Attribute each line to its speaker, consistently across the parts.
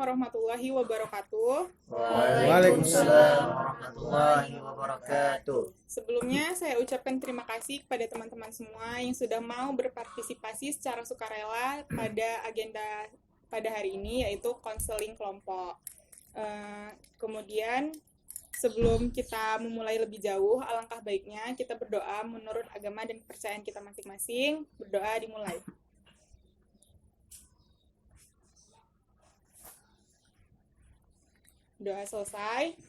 Speaker 1: warahmatullahi wabarakatuh.
Speaker 2: Waalaikumsalam warahmatullahi wabarakatuh.
Speaker 1: Sebelumnya saya ucapkan terima kasih kepada teman-teman semua yang sudah mau berpartisipasi secara sukarela pada agenda pada hari ini, yaitu konseling kelompok. Kemudian sebelum kita memulai lebih jauh, alangkah baiknya kita berdoa menurut agama dan kepercayaan kita masing-masing. Berdoa dimulai. Doa selesai.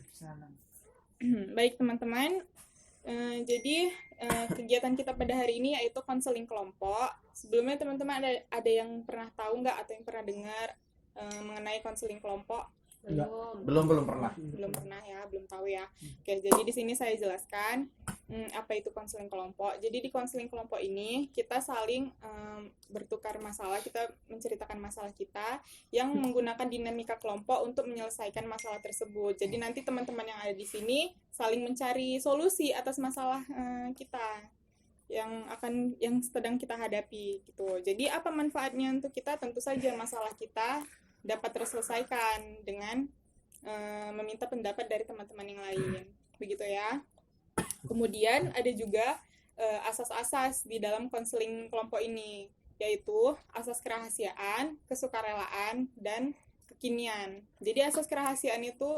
Speaker 1: Baik teman-teman, jadi kegiatan kita pada hari ini yaitu konseling kelompok. Sebelumnya teman-teman ada yang pernah tahu nggak atau yang pernah dengar mengenai konseling kelompok?
Speaker 2: Belum pernah.
Speaker 1: Belum pernah ya, belum tahu ya. Oke, jadi di sini saya jelaskan apa itu konseling kelompok. Jadi di konseling kelompok ini kita saling bertukar masalah, kita menceritakan masalah kita yang menggunakan dinamika kelompok untuk menyelesaikan masalah tersebut. Jadi nanti teman-teman yang ada di sini saling mencari solusi atas masalah kita yang sedang kita hadapi gitu. Jadi apa manfaatnya untuk kita? Tentu saja masalah kita dapat terselesaikan dengan meminta pendapat dari teman-teman yang lain, begitu ya. Kemudian ada juga asas-asas di dalam konseling kelompok ini, yaitu asas kerahasiaan, kesukarelaan, dan kekinian. Jadi asas kerahasiaan itu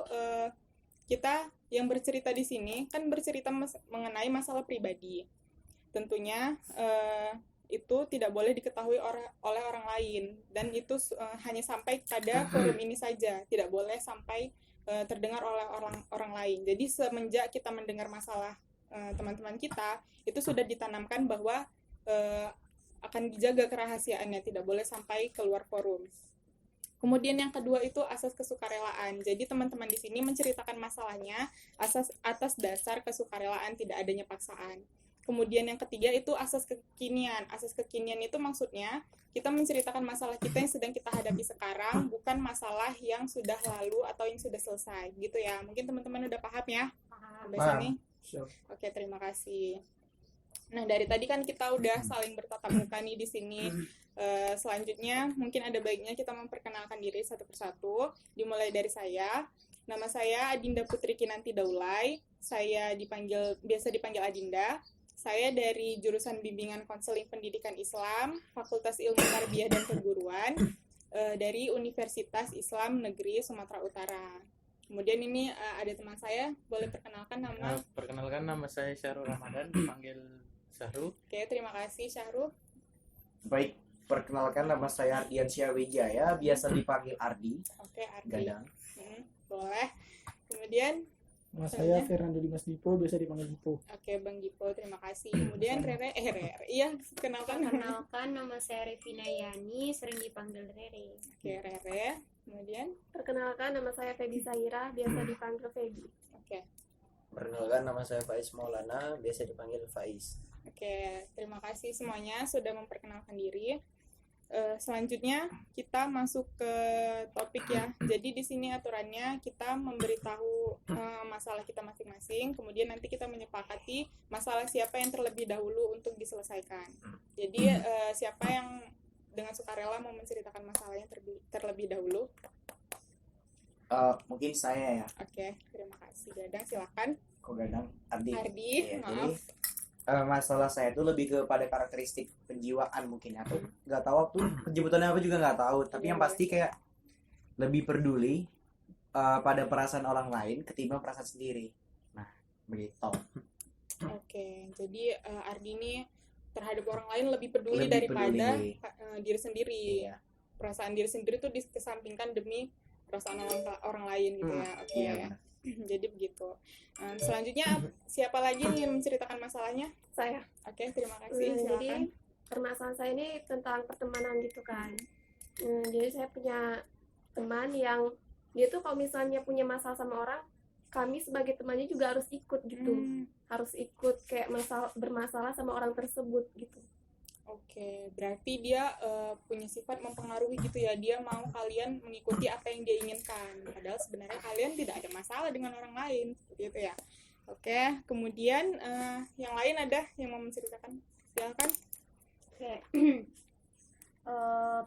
Speaker 1: kita yang bercerita di sini kan bercerita mengenai masalah pribadi. Tentunya itu tidak boleh diketahui oleh orang lain, dan itu hanya sampai pada forum ini saja, tidak boleh sampai terdengar oleh orang lain. Jadi semenjak kita mendengar masalah teman-teman kita, itu sudah ditanamkan bahwa akan dijaga kerahasiaannya, tidak boleh sampai keluar forum. Kemudian yang kedua itu asas kesukarelaan. Jadi teman-teman di sini menceritakan masalahnya atas dasar kesukarelaan, tidak adanya paksaan. Kemudian yang ketiga itu asas kekinian. Asas kekinian itu maksudnya kita menceritakan masalah kita yang sedang kita hadapi sekarang, bukan masalah yang sudah lalu atau yang sudah selesai, gitu ya. Mungkin teman-teman udah paham ya sampai sini? Oke, terima kasih. Nah, dari tadi kan kita udah saling bertatap muka nih di sini. Selanjutnya mungkin ada baiknya kita memperkenalkan diri satu persatu. Dimulai dari saya. Nama saya Adinda Putri Kinanti Daulay. Saya biasa dipanggil Adinda. Saya dari jurusan bimbingan konseling pendidikan Islam, Fakultas Ilmu Tarbiyah dan Keguruan, dari Universitas Islam Negeri Sumatera Utara. Kemudian ini ada teman saya, boleh perkenalkan nama?
Speaker 3: Perkenalkan, nama saya Syahrul Ramadan, dipanggil Syahrul.
Speaker 1: Oke, terima kasih Syahrul.
Speaker 2: Baik, perkenalkan nama saya Ardiansyah Wijaya, biasa dipanggil Ardi.
Speaker 1: Oke, Ardi.
Speaker 2: Gadang.
Speaker 1: Boleh. Kemudian
Speaker 4: nama saya Fernando Dimas Dipo, biasa dipanggil Dipo.
Speaker 1: Oke, Bang Dipo, terima kasih. Kemudian Rere. Iya, kenalkan.
Speaker 5: Perkenalkan, nama saya Revina Yani, sering dipanggil Rere.
Speaker 1: Oke, Rere. Kemudian
Speaker 6: perkenalkan, nama saya Feby Saira, biasa dipanggil Feby.
Speaker 1: Oke.
Speaker 7: Perkenalkan, nama saya Faiz Maulana, biasa dipanggil Faiz.
Speaker 1: Oke, terima kasih semuanya sudah memperkenalkan diri. Selanjutnya kita masuk ke topik ya. Jadi di sini aturannya kita memberitahu masalah kita masing-masing, kemudian nanti kita menyepakati masalah siapa yang terlebih dahulu untuk diselesaikan. Jadi siapa yang dengan sukarela mau menceritakan masalahnya terlebih dahulu?
Speaker 2: Mungkin saya ya.
Speaker 1: Oke, terima kasih. Gadang, silakan.
Speaker 2: Kok Gadang? Ardi.
Speaker 1: Ardi, maaf.
Speaker 2: Jadi, masalah saya itu lebih kepada karakteristik penjiwaan mungkin, atau nggak tahu tuh penyebutannya apa juga nggak tahu, tapi yang pasti kayak lebih peduli pada perasaan orang lain ketimbang perasaan sendiri. Nah, begitu.
Speaker 1: Oke, jadi Ardi ini terhadap orang lain lebih peduli daripada diri sendiri.
Speaker 2: Iya.
Speaker 1: Perasaan diri sendiri tuh dikesampingkan demi perasaan orang lain gitu ya. Oke ya. Jadi begitu. Selanjutnya siapa lagi yang menceritakan masalahnya?
Speaker 6: Saya.
Speaker 1: Oke, terima kasih. Silakan.
Speaker 6: Jadi permasalahan saya ini tentang pertemanan gitu kan. Jadi saya punya teman yang dia tuh kalau misalnya punya masalah sama orang, kami sebagai temannya juga harus ikut gitu. Harus ikut kayak bermasalah sama orang tersebut gitu.
Speaker 1: Oke, berarti dia punya sifat mempengaruhi gitu ya. Dia mau kalian mengikuti apa yang dia inginkan. Padahal sebenarnya kalian tidak ada masalah dengan orang lain, seperti itu ya. Oke, kemudian yang lain ada yang mau menceritakan? Silakan.
Speaker 5: Oke.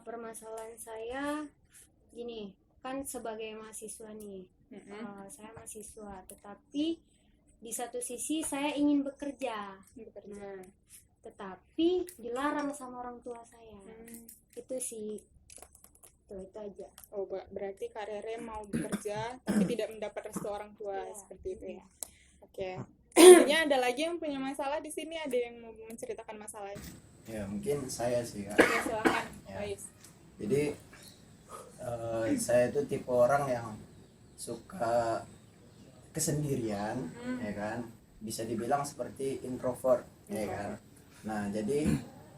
Speaker 5: Permasalahan saya gini. kan sebagai mahasiswa nih,
Speaker 1: Mm-mm.
Speaker 5: saya mahasiswa, tetapi di satu sisi saya ingin bekerja,
Speaker 1: Bekerja.
Speaker 5: tetapi dilarang sama orang tua saya.
Speaker 1: Hmm.
Speaker 5: Itu sih, itu aja.
Speaker 1: Oh, berarti Kak Rere mau bekerja tapi tidak mendapat restu orang tua,
Speaker 5: Iya.
Speaker 1: seperti itu ya. Oke. Selanjutnya ada lagi yang punya masalah di sini, ada yang mau menceritakan masalahnya.
Speaker 7: Ya mungkin saya sih Kak.
Speaker 1: Oke, silakan.
Speaker 7: Ya.
Speaker 1: Faiz.
Speaker 7: Jadi saya itu tipe orang yang suka kesendirian, ya kan, bisa dibilang seperti introvert, ya kan. Nah jadi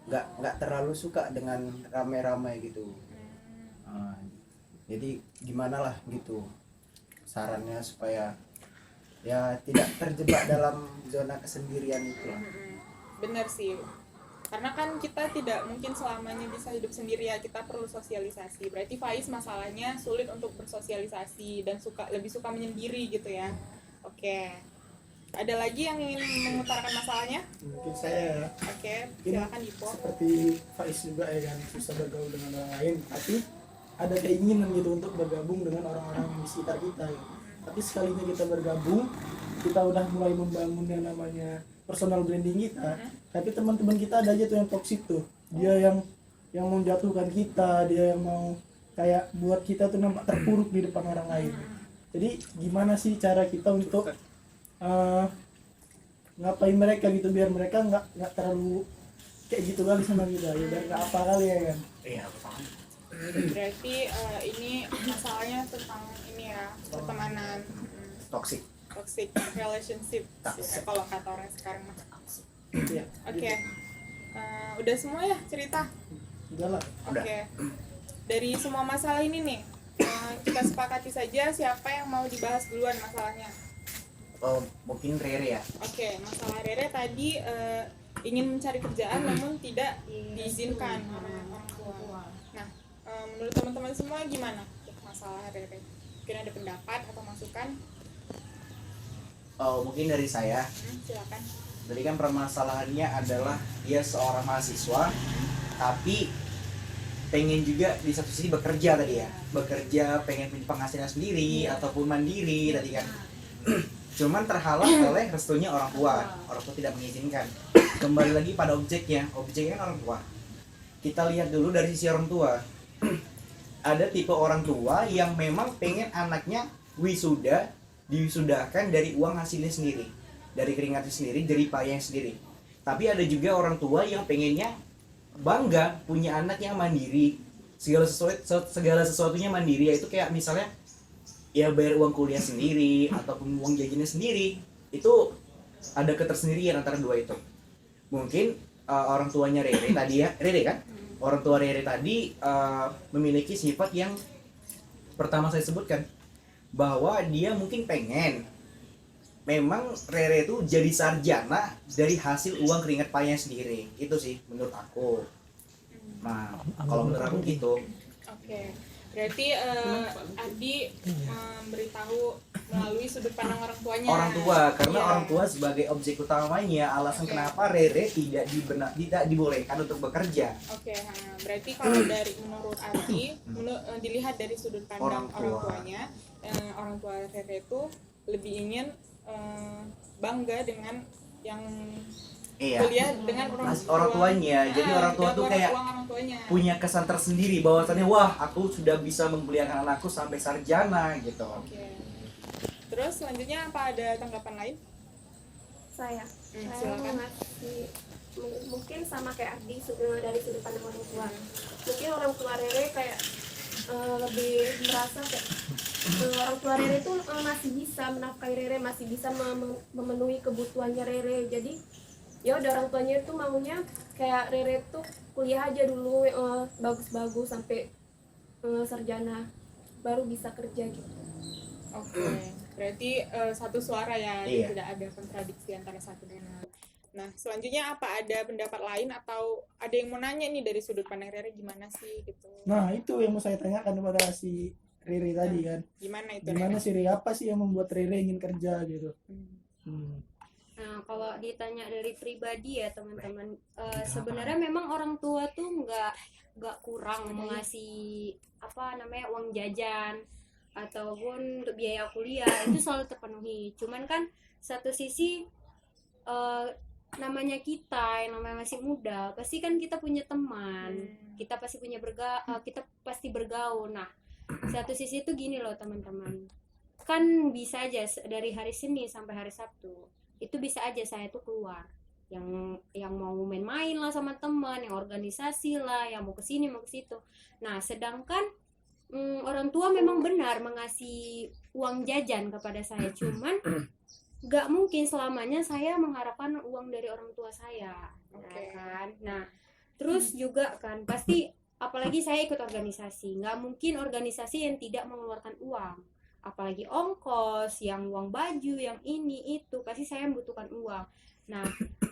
Speaker 7: nggak terlalu suka dengan ramai-ramai gitu. Jadi gimana lah gitu sarannya supaya ya tidak terjebak dalam zona kesendirian itu lah.
Speaker 1: Bener sih, karena kan kita tidak mungkin selamanya bisa hidup sendiri ya, kita perlu sosialisasi. Berarti Faiz masalahnya sulit untuk bersosialisasi dan lebih suka menyendiri gitu ya. Oke, ada lagi yang ingin mengutarakan masalahnya?
Speaker 4: Mungkin saya
Speaker 1: Oke, silakan Dipo.
Speaker 4: seperti Faiz juga ya kan, susah bergaul dengan orang lain, tapi ada keinginan gitu untuk bergabung dengan orang-orang di sekitar kita gitu. Tapi sekalinya kita bergabung, kita udah mulai membangun yang namanya personal branding kita, tapi teman-teman kita ada aja tuh yang toksik tuh, dia yang menjatuhkan kita, dia yang mau kayak buat kita tuh nampak terpuruk di depan orang lain. Jadi gimana sih cara kita untuk ngapain mereka gitu biar mereka nggak terlalu kayak gitu kali sama kita ya, biar nggak apa kali ya kan.
Speaker 7: Iya paham.
Speaker 1: Berarti ini masalahnya tentang ini ya, pertemanan,
Speaker 2: Toxic.
Speaker 1: toxic relationship kalau kata orang sekarang mah.
Speaker 4: Iya.
Speaker 1: Oke. Udah semua ya cerita?
Speaker 4: Udah lah.
Speaker 1: Oke. Dari semua masalah ini nih, kita sepakati saja siapa yang mau dibahas duluan masalahnya.
Speaker 2: Oh, mungkin Rere ya.
Speaker 1: Oke, masalah Rere tadi ingin mencari kerjaan namun tidak diizinkan oleh orang tua. Nah, menurut teman-teman semua gimana untuk masalah Rere? Mungkin ada pendapat atau masukan?
Speaker 2: Oh, mungkin dari saya.
Speaker 1: Silakan.
Speaker 2: Jadi kan permasalahannya adalah dia seorang mahasiswa, tapi pengen juga di satu sisi bekerja tadi ya. Bekerja, pengen punya penghasilan sendiri ataupun mandiri tadi kan. Cuman terhalang oleh restunya orang tua tidak mengizinkan. Kembali lagi pada objeknya kan orang tua. Kita lihat dulu dari sisi orang tua. Ada tipe orang tua yang memang pengen anaknya diwisudahkan dari uang hasilnya sendiri, dari keringatnya sendiri, dari payahnya sendiri. Tapi ada juga orang tua yang pengennya bangga punya anak yang mandiri, segala sesuatunya mandiri, yaitu kayak misalnya ya bayar uang kuliah sendiri ataupun uang jajannya sendiri. Itu ada ketersendirian antara dua itu. Mungkin orang tuanya Rere tadi ya, Rere kan? Orang tua Rere tadi memiliki sifat yang pertama saya sebutkan, bahwa dia mungkin pengen memang Rere itu jadi sarjana dari hasil uang keringat payahnya sendiri. Itu sih menurut aku. Nah, kalau menurut aku gitu.
Speaker 1: Oke. Berarti Adi memberitahu melalui sudut pandang orang tuanya.
Speaker 2: Orang tua, karena
Speaker 1: Iya.
Speaker 2: orang tua sebagai objek utamanya alasan
Speaker 1: Oke.
Speaker 2: kenapa Rere tidak dibolehkan untuk bekerja.
Speaker 1: Oke, berarti kalau dari menurut Adi, dilihat dari sudut pandang
Speaker 2: Orang tua.
Speaker 1: orang tuanya, orang tua Rere itu lebih ingin bangga dengan yang
Speaker 2: Iya.
Speaker 1: kuliah dengan
Speaker 2: Orang tuanya. Jadi orang tua tuh kayak
Speaker 1: uang orang tuanya.
Speaker 2: punya kesan tersendiri bahwasannya wah aku sudah bisa menguliakan anakku sampai sarjana gitu.
Speaker 1: Oke. Terus selanjutnya apa, ada tanggapan lain?
Speaker 6: Saya
Speaker 1: Silakan.
Speaker 6: mau ngasih mungkin sama kayak Ardi dari sudut pandang orang tua. Mungkin orang tua Rere kayak lebih merasa kayak orang tua Rere itu masih bisa menafkahi Rere, masih bisa memenuhi kebutuhannya Rere. Jadi ya udah orang tuanya itu maunya kayak Rere tuh kuliah aja dulu bagus-bagus sampai sarjana baru bisa kerja gitu.
Speaker 1: Oke. Berarti satu suara ya,
Speaker 2: Iya.
Speaker 1: tidak ada kontradiksi antara satu dan lain. Nah, selanjutnya apa, ada pendapat lain atau ada yang mau nanya nih dari sudut pandang Rere gimana sih gitu?
Speaker 4: Nah itu yang mau saya tanyakan kepada si Rere tadi kan,
Speaker 1: Gimana itu?
Speaker 4: gimana
Speaker 1: Rere?
Speaker 4: sih Rere, apa sih yang membuat Rere ingin kerja gitu.
Speaker 1: Hmm.
Speaker 4: Hmm.
Speaker 5: Nah, kalau ditanya dari pribadi ya teman-teman, sebenarnya memang orang tua tuh nggak kurang mengasih apa namanya uang jajan ataupun untuk biaya kuliah itu selalu terpenuhi. Cuman kan satu sisi namanya kita yang namanya masih muda, pasti kan kita punya teman, kita pasti kita pasti bergaul. Nah, satu sisi itu gini loh teman-teman, kan bisa aja dari hari Senin sampai hari Sabtu itu bisa aja saya tuh keluar yang mau main-main lah sama teman, yang organisasi lah, yang mau ke sini mau ke situ. Nah, sedangkan orang tua memang benar mengasih uang jajan kepada saya, cuman nggak mungkin selamanya saya mengharapkan uang dari orang tua saya, ya kan? Nah, terus juga kan pasti apalagi saya ikut organisasi, nggak mungkin organisasi yang tidak mengeluarkan uang. Apalagi ongkos, yang uang baju, yang ini itu pasti saya membutuhkan uang. Nah,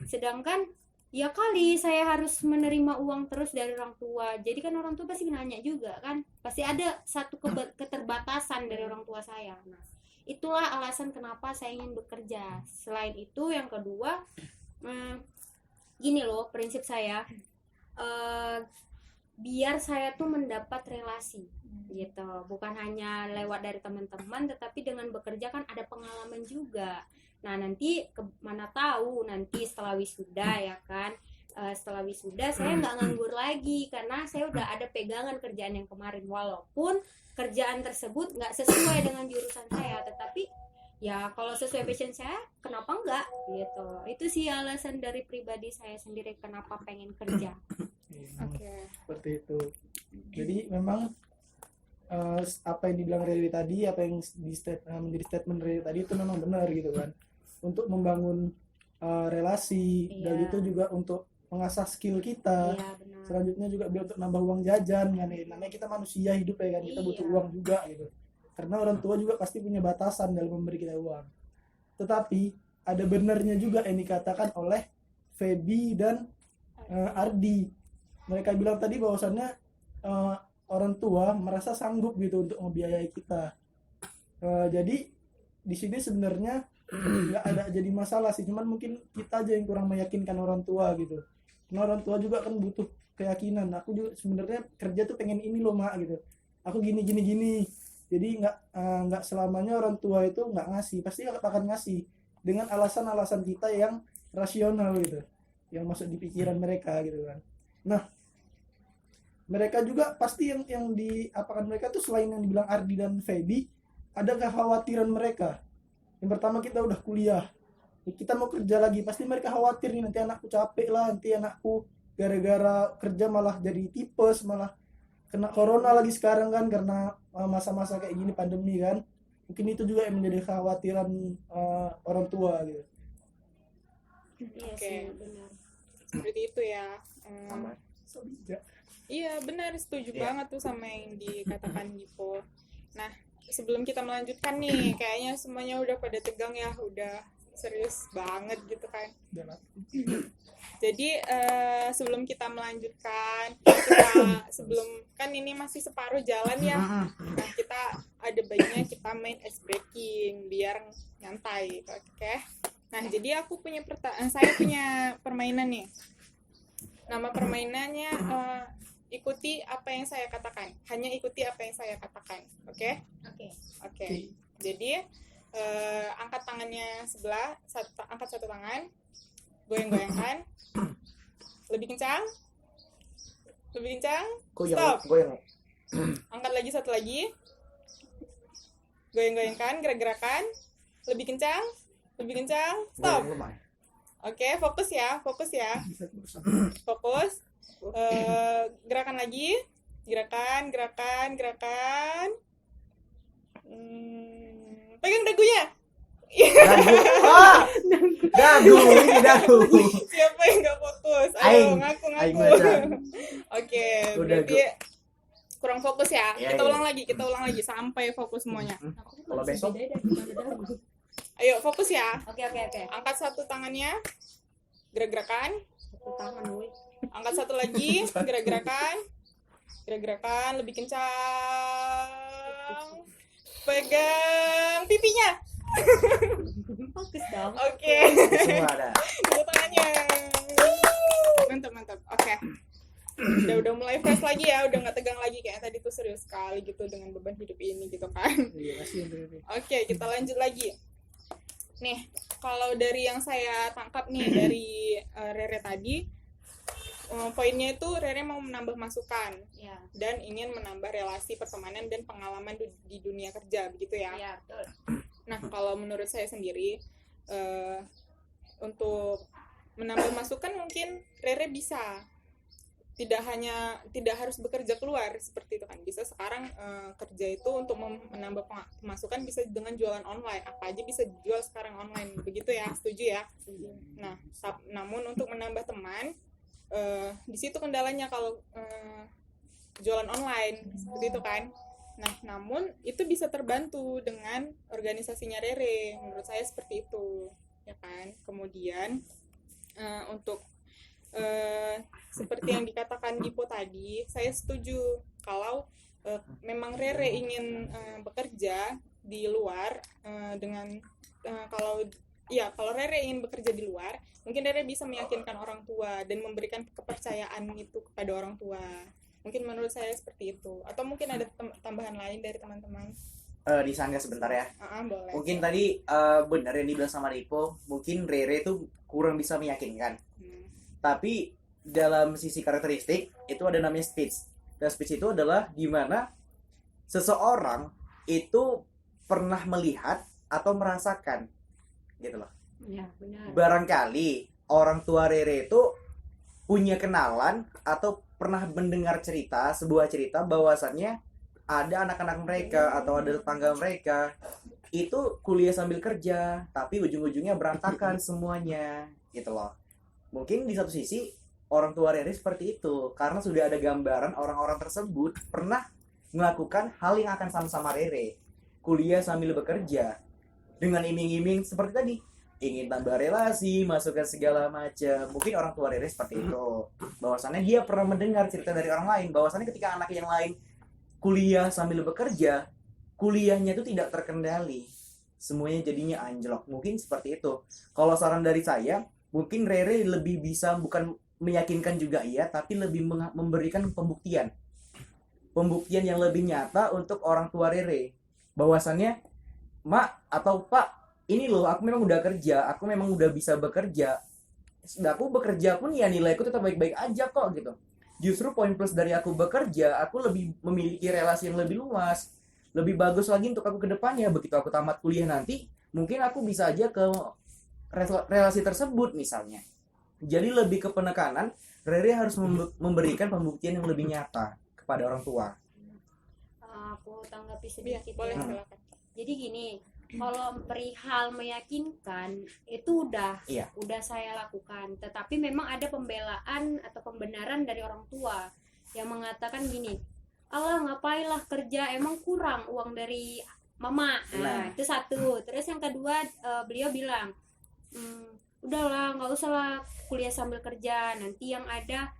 Speaker 5: sedangkan ya kali saya harus menerima uang terus dari orang tua. Jadi kan orang tua pasti nanya juga kan, pasti ada satu keterbatasan dari orang tua saya. Nah, itulah alasan kenapa saya ingin bekerja. Selain itu yang kedua, gini loh prinsip saya, biar saya tuh mendapat relasi gitu, bukan hanya lewat dari teman-teman, tetapi dengan bekerja kan ada pengalaman juga. Nah, nanti mana tahu nanti setelah wisuda ya kan, setelah wisuda saya nggak nganggur lagi karena saya udah ada pegangan kerjaan yang kemarin, walaupun kerjaan tersebut nggak sesuai dengan jurusan saya, tetapi ya kalau sesuai passion saya kenapa enggak gitu. Itu sih alasan dari pribadi saya sendiri kenapa pengen kerja.
Speaker 4: Seperti itu. Jadi memang apa yang dibilang Riri tadi, apa yang menjadi statement Riri tadi itu memang benar gitu kan, untuk membangun relasi, dan itu juga untuk mengasah skill kita. Selanjutnya juga biar untuk nambah uang jajan kan, namanya kita manusia hidup ya kan, kita butuh uang juga gitu, karena orang tua juga pasti punya batasan dalam memberi kita uang. Tetapi ada benarnya juga yang dikatakan oleh Feby dan Ardi. Mereka bilang tadi bahwasannya orang tua merasa sanggup gitu untuk membiayai kita. Jadi di sini sebenarnya nggak ada jadi masalah sih, cuman mungkin kita aja yang kurang meyakinkan orang tua gitu. Karena orang tua juga kan butuh keyakinan. Aku juga sebenarnya kerja tuh pengen ini loh mak gitu. Aku gini. Jadi nggak selamanya orang tua itu nggak ngasih, pasti akan ngasih dengan alasan-alasan kita yang rasional gitu, yang masuk di pikiran mereka gitu kan. Nah, mereka juga pasti yang diapakan mereka tuh selain yang dibilang Ardi dan Feby, ada kekhawatiran mereka. Yang pertama, kita udah kuliah, kita mau kerja lagi, pasti mereka khawatir nih, nanti anakku capek lah, nanti anakku gara-gara kerja malah jadi tipes, malah kena corona lagi sekarang kan, karena masa-masa kayak gini pandemi kan. Mungkin itu juga yang menjadi kekhawatiran orang tua gitu.
Speaker 5: Iya, benar.
Speaker 1: Seperti itu ya.
Speaker 4: So bijak.
Speaker 1: Iya benar, setuju banget tuh sama yang dikatakan Gipo. Nah, sebelum kita melanjutkan nih, kayaknya semuanya udah pada tegang ya, udah serius banget gitu kan. Jadi sebelum kita melanjutkan, sebelum kan ini masih separuh jalan ya, nah kita ada baiknya kita main ice breaking biar nyantai, oke? Nah, jadi saya punya permainan nih. Nama permainannya ikuti apa yang saya katakan. Hanya ikuti apa yang saya katakan. Oke? Oke. Jadi angkat tangannya sebelah, angkat satu tangan, goyang-goyangkan. Lebih kencang. Stop.
Speaker 2: Goyang.
Speaker 1: Angkat lagi satu lagi. Goyang-goyangkan, gerak-gerakan. Lebih kencang. Stop. Oke, fokus ya. Fokus. Gerakan lagi. Gerakan. Pegang dagunya.
Speaker 2: Dagu.
Speaker 1: Siapa yang nggak fokus? Ayo, ngaku. Oke, berarti kurang fokus ya. Kita ulang lagi sampai fokus semuanya.
Speaker 2: Kalau besok
Speaker 1: Ayo fokus ya.
Speaker 5: Oke.
Speaker 1: Angkat satu tangannya. Gerak-gerakan.
Speaker 5: Satu tangan, woi.
Speaker 1: Angkat satu lagi, gerak-gerakan, lebih kencang. Pegang pipinya.
Speaker 5: Fokus dong.
Speaker 1: Oke.
Speaker 2: Semua ada.
Speaker 1: Tepuk tangannya. Mantap. Oke. Udah mulai fresh lagi ya, udah nggak tegang lagi kayak tadi tuh, serius sekali gitu dengan beban hidup ini gitu kan.
Speaker 4: Iya, kasih Rere.
Speaker 1: Oke, kita lanjut lagi. Nih, kalau dari yang saya tangkap nih dari Rere tadi, poinnya itu Rere mau menambah masukan
Speaker 5: Ya.
Speaker 1: dan ingin menambah relasi pertemanan dan pengalaman di dunia kerja, begitu ya?
Speaker 5: Ya, betul.
Speaker 1: Nah, kalau menurut saya sendiri, untuk menambah masukan mungkin Rere bisa tidak harus bekerja keluar seperti itu kan, bisa sekarang kerja itu untuk menambah pemasukan bisa dengan jualan online, apa aja bisa dijual sekarang online, begitu ya, setuju ya? Nah, namun untuk menambah teman, di situ kendalanya kalau jualan online seperti itu kan. Nah, namun itu bisa terbantu dengan organisasinya Rere, menurut saya seperti itu ya kan. Kemudian untuk seperti yang dikatakan Dipo tadi, saya setuju kalau memang Rere ingin bekerja di luar dengan kalau Rere ingin bekerja di luar, mungkin Rere bisa meyakinkan orang tua dan memberikan kepercayaan itu kepada orang tua. Mungkin menurut saya seperti itu. Atau mungkin ada tambahan lain dari teman-teman?
Speaker 2: Disanggah sebentar ya.
Speaker 1: Boleh.
Speaker 2: Mungkin tadi benar yang dibilang sama Dipo, mungkin Rere tuh kurang bisa meyakinkan. Tapi dalam sisi karakteristik itu ada namanya speech. Dan speech itu adalah gimana seseorang itu pernah melihat atau merasakan, gitu loh.
Speaker 5: Ya, benar.
Speaker 2: Barangkali orang tua Rere itu punya kenalan atau pernah mendengar sebuah cerita bahwasannya ada anak-anak mereka atau ada tetangga mereka itu kuliah sambil kerja, tapi ujung-ujungnya berantakan semuanya, gitu loh. Mungkin di satu sisi orang tua Rere seperti itu karena sudah ada gambaran orang-orang tersebut pernah melakukan hal yang akan sama-sama Rere, kuliah sambil bekerja dengan iming-iming seperti tadi, ingin tambah relasi, masukkan segala macam. Mungkin orang tua Rere seperti itu, bahwasannya dia pernah mendengar cerita dari orang lain bahwasannya ketika anak yang lain kuliah sambil bekerja, kuliahnya itu tidak terkendali, semuanya jadinya anjlok. Mungkin seperti itu. Kalau saran dari saya, mungkin Rere lebih bisa bukan meyakinkan juga iya, tapi lebih memberikan pembuktian yang lebih nyata untuk orang tua Rere, bahwasannya Mak atau Pak, ini loh aku memang udah kerja, aku memang udah bisa bekerja, sudah aku bekerja pun ya nilaiku tetap baik-baik aja kok gitu. Justru poin plus dari aku bekerja, aku lebih memiliki relasi yang lebih luas, lebih bagus lagi untuk aku ke depannya. Begitu aku tamat kuliah nanti, mungkin aku bisa aja ke relasi tersebut misalnya. Jadi lebih ke penekanan, Rere harus memberikan pembuktian yang lebih nyata kepada orang tua.
Speaker 5: Aku tanggapi
Speaker 1: Iya,
Speaker 5: sedikit
Speaker 1: boleh,
Speaker 5: ya.
Speaker 1: silakan.
Speaker 5: Jadi gini, kalau perihal meyakinkan itu
Speaker 2: Iya.
Speaker 5: udah saya lakukan, tetapi memang ada pembelaan atau pembenaran dari orang tua yang mengatakan gini, Allah ngapailah kerja, emang kurang uang dari mama. Nah, itu satu. Terus yang kedua, beliau bilang, udahlah nggak usah lah kuliah sambil kerja, nanti yang ada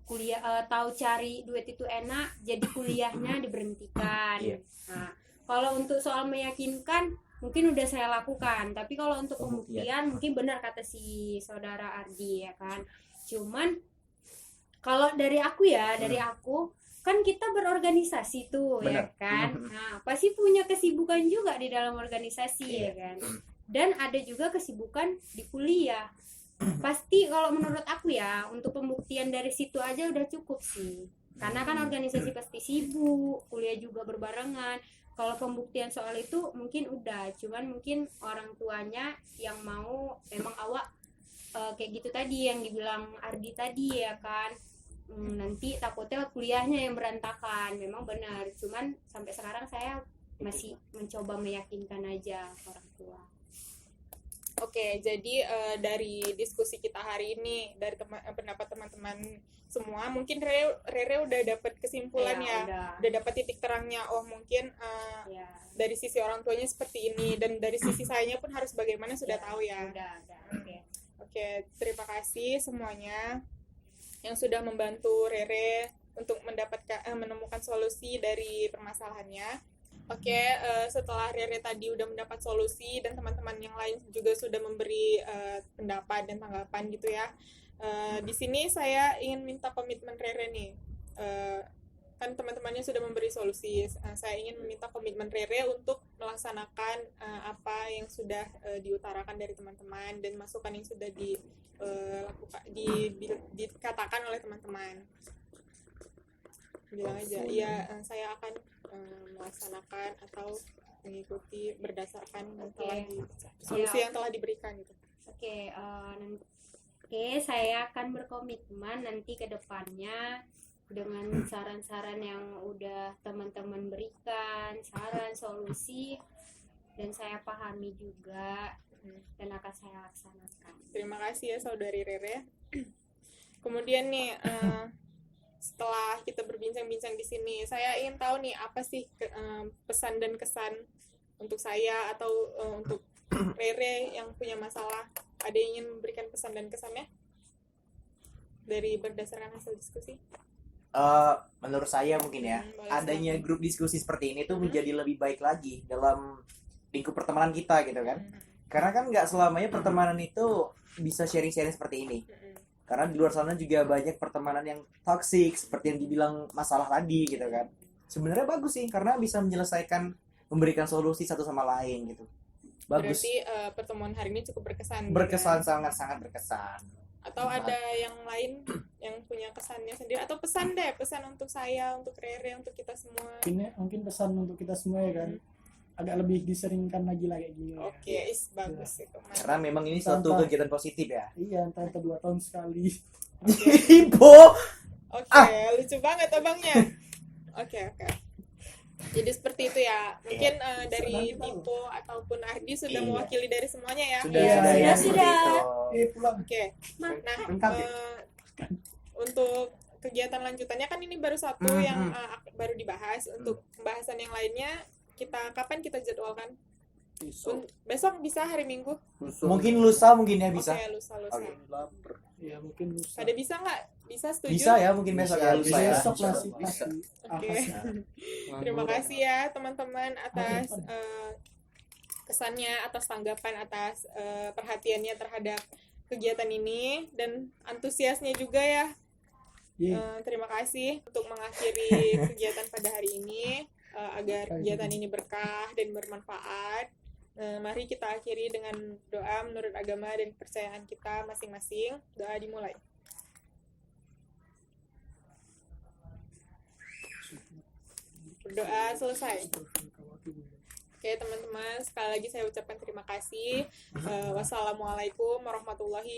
Speaker 5: kuliah tahu cari duit itu enak, jadi kuliahnya diberhentikan.
Speaker 2: Iya.
Speaker 5: Nah, kalau untuk soal meyakinkan mungkin udah saya lakukan, tapi kalau untuk
Speaker 2: Pembuktian.
Speaker 5: pembuktian mungkin benar kata si saudara Ardi ya kan. Cuman kalau dari aku ya, dari aku kan kita berorganisasi tuh ya
Speaker 2: Benar.
Speaker 5: kan. Nah, pasti punya kesibukan juga di dalam organisasi ya kan. Dan ada juga kesibukan di kuliah. Pasti kalau menurut aku ya, untuk pembuktian dari situ aja udah cukup sih. Karena kan organisasi pasti sibuk, kuliah juga berbarengan. Kalau pembuktian soal itu mungkin udah, cuman mungkin orang tuanya yang mau memang awak kayak gitu tadi yang dibilang Ardi tadi ya kan. Nanti takutnya kuliahnya yang berantakan. Memang benar, cuman sampai sekarang saya masih mencoba meyakinkan aja orang tua.
Speaker 1: Oke, jadi dari diskusi kita hari ini, dari pendapat teman-teman semua, mungkin Rere udah dapat kesimpulan ya, udah dapat titik terangnya. Oh mungkin dari sisi orang tuanya seperti ini, dan dari sisi sayanya pun harus bagaimana sudah tahu ya. Oke, terima kasih semuanya yang sudah membantu Rere untuk menemukan solusi dari permasalahannya. Oke, setelah Rere tadi udah mendapat solusi dan teman-teman yang lain juga sudah memberi pendapat dan tanggapan gitu ya. Di sini saya ingin minta komitmen Rere nih. Kan teman-temannya sudah memberi solusi. Saya ingin meminta komitmen Rere untuk melaksanakan apa yang sudah diutarakan dari teman-teman dan masukan yang sudah dikatakan oleh teman-teman. Bilang aja, iya saya akan melaksanakan atau mengikuti berdasarkan yang telah solusi yang telah diberikan gitu.
Speaker 5: Oke, saya akan berkomitmen nanti ke depannya dengan saran-saran yang udah teman-teman berikan, saran, solusi, dan saya pahami juga dan akan saya laksanakan.
Speaker 1: Terima kasih ya saudari Rere. Kemudian nih setelah kita berbincang-bincang di sini, saya ingin tahu nih apa sih pesan dan kesan untuk saya atau untuk Rere yang punya masalah. Ada yang ingin memberikan pesan dan kesannya dari berdasarkan hasil diskusi?
Speaker 2: Menurut saya mungkin ya, adanya grup diskusi seperti ini tuh menjadi lebih baik lagi dalam lingkup pertemanan kita gitu kan. Karena kan nggak selamanya pertemanan itu bisa sharing-sharing seperti ini. Karena di luar sana juga banyak pertemanan yang toxic seperti yang dibilang masalah tadi gitu kan. Sebenarnya bagus sih karena bisa menyelesaikan, memberikan solusi satu sama lain gitu. Bagus.
Speaker 1: Berarti pertemuan hari ini cukup berkesan.
Speaker 2: Berkesan, sangat-sangat berkesan.
Speaker 1: Atau ada yang lain yang punya kesannya sendiri atau pesan untuk saya, untuk Rere, untuk kita semua.
Speaker 4: Ini mungkin pesan untuk kita semua ya kan. Agak lebih diseringkan lagi lah kayak gini.
Speaker 1: Oke, bagus itu.
Speaker 2: Karena memang ini suatu kegiatan positif ya.
Speaker 4: Iya, entah 2 tahun sekali.
Speaker 2: Ibu.
Speaker 1: Oke, lucu banget abangnya. Oke. Jadi seperti itu ya. Mungkin dari Dipo ataupun Ardi sudah mewakili dari semuanya ya.
Speaker 5: Sudah.
Speaker 4: Pulang.
Speaker 1: Oke. Nah, untuk kegiatan lanjutannya kan ini baru satu yang baru dibahas. Untuk pembahasan yang lainnya kapan kita jadwalkan? Besok bisa hari Minggu?
Speaker 2: Mungkin lusa mungkin ya bisa.
Speaker 1: Oke, lusa.
Speaker 4: Ya mungkin lusa.
Speaker 1: Pada bisa nggak? Bisa setuju?
Speaker 2: Bisa ya mungkin besok ya lusa ya.
Speaker 4: Besok lah sih.
Speaker 3: Bisa.
Speaker 1: Oke. Terima kasih ya teman-teman atas kesannya, atas tanggapan, atas perhatiannya terhadap kegiatan ini dan antusiasnya juga ya. Terima kasih untuk mengakhiri kegiatan pada hari ini agar kegiatan ini berkah dan bermanfaat. Mari kita akhiri dengan doa menurut agama dan kepercayaan kita masing-masing. Doa dimulai. Berdoa selesai. Oke teman-teman, sekali lagi saya ucapkan terima kasih. Wassalamualaikum warahmatullahi